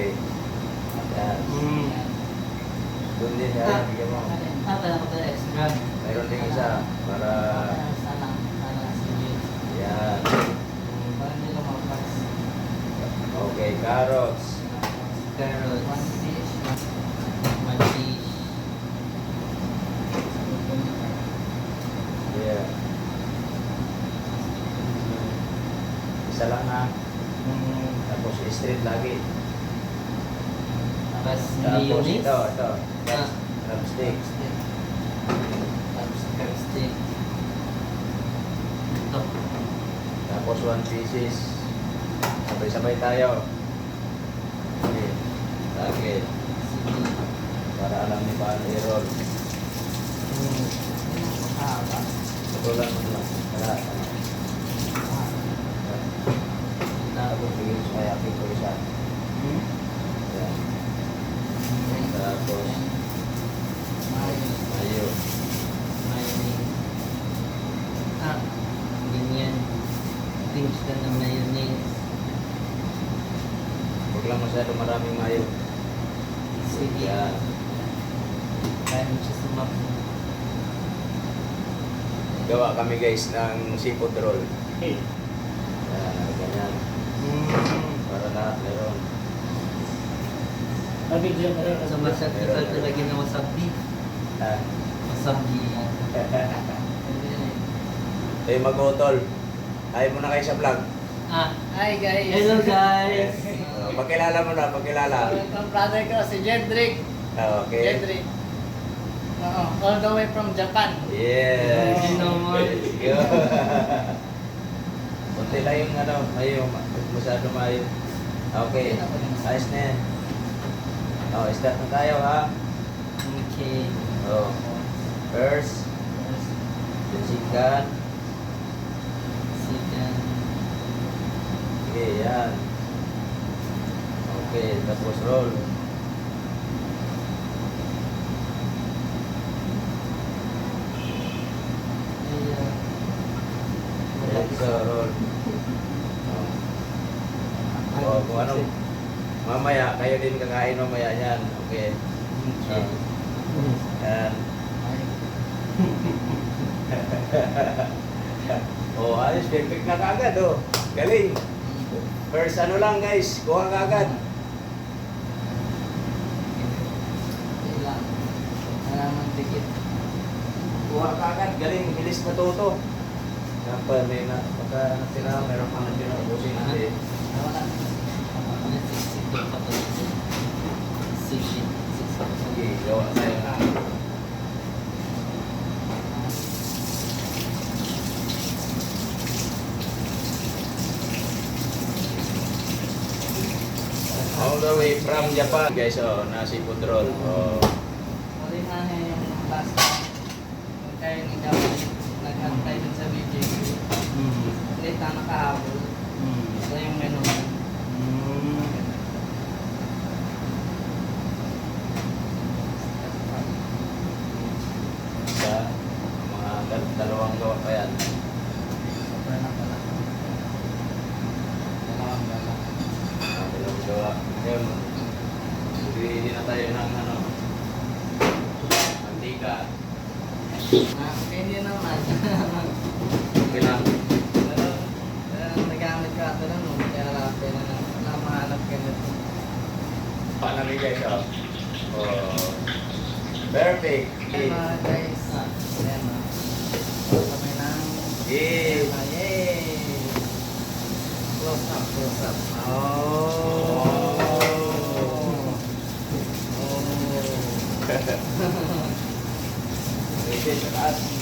Okay. Yan. Doon din yan, bigyan mo. Wala ko tayo extra. Mayroon din isa para... Sana sige. Yan. Para hindi lumapas. Okay, carrots. Carrots. One fish. Yeah. Isa lang ha. Tapos straight lagi. Tapos Tapos mayonnaise. ito. Ah. Crab stick. Tapos crab stick. Ito. Tapos 1 pieces. Sabay-sabay tayo. Okay. Lagi. Sige. Para alam ni paano i-roll. Mahaba. Rollan mo lang. Wala. Tapos bigyan sa kaya ko isa. Yan. Tapos mayo. Mayonnaise. Ah, ganyan. Drinks ka ng mayonnaise. Huwag lang masyado maraming mayo. Sige. Yan. Kaya mo siya sumap. Gawa kami guys ng seafood roll. Yan, ganyan. Para lahat meron. Sa masarap ito talaga ng wasabi. Ah. Wasabi. Eh mag-utol. Ayaw mo na kayo sa vlog. Ah, hi guys. Hello guys. Pagkilala mo na, pagkilala. From brother ko, si Jedrick. Okay. Jedrick. Oo, all the way from Japan. Yes. Thank you so much. Yun. Kunti lang yung mayo. Masyado mayo. Okay. Ayos na yan. Start na tayo ha. Okay. First, the chicken. Chicken. Okay, yan. Okay, tapos roll. So, roll. Kung ano, mamaya, kayo din kakain mamaya yan. Okay. Yan. Ayos, perfect na kagad Galing. First ano lang guys, kuha kagad. Alaman tikit. Kuha kagad, galing, bilis matuto. Kapag may pagka natira, meron pang natira, ubusin natin. Sushi. Sige, gawa tayo na. All the way from Japan guys, na seafood roll. Muli na yung last time. Kung kayo ni Japan, nag-antay dun sa BJQ. Late na nakahabol. Ito yung menu. Sa mga dalawang gawa pa yan. Sobra na pala. Dalawang dala. Dalawang gawa. Ngayon, bili na tayo ng mantika. Hindi naman. Okay lang. Pero, nagamit ka ito lang, kaya rapin na mahanap ka nito. Panami guys, perfect. Ayan mga guys. Ayan o. Kami ng... Yes. Yay! Close up, close up. Oh. Oh. Pwede sa taas.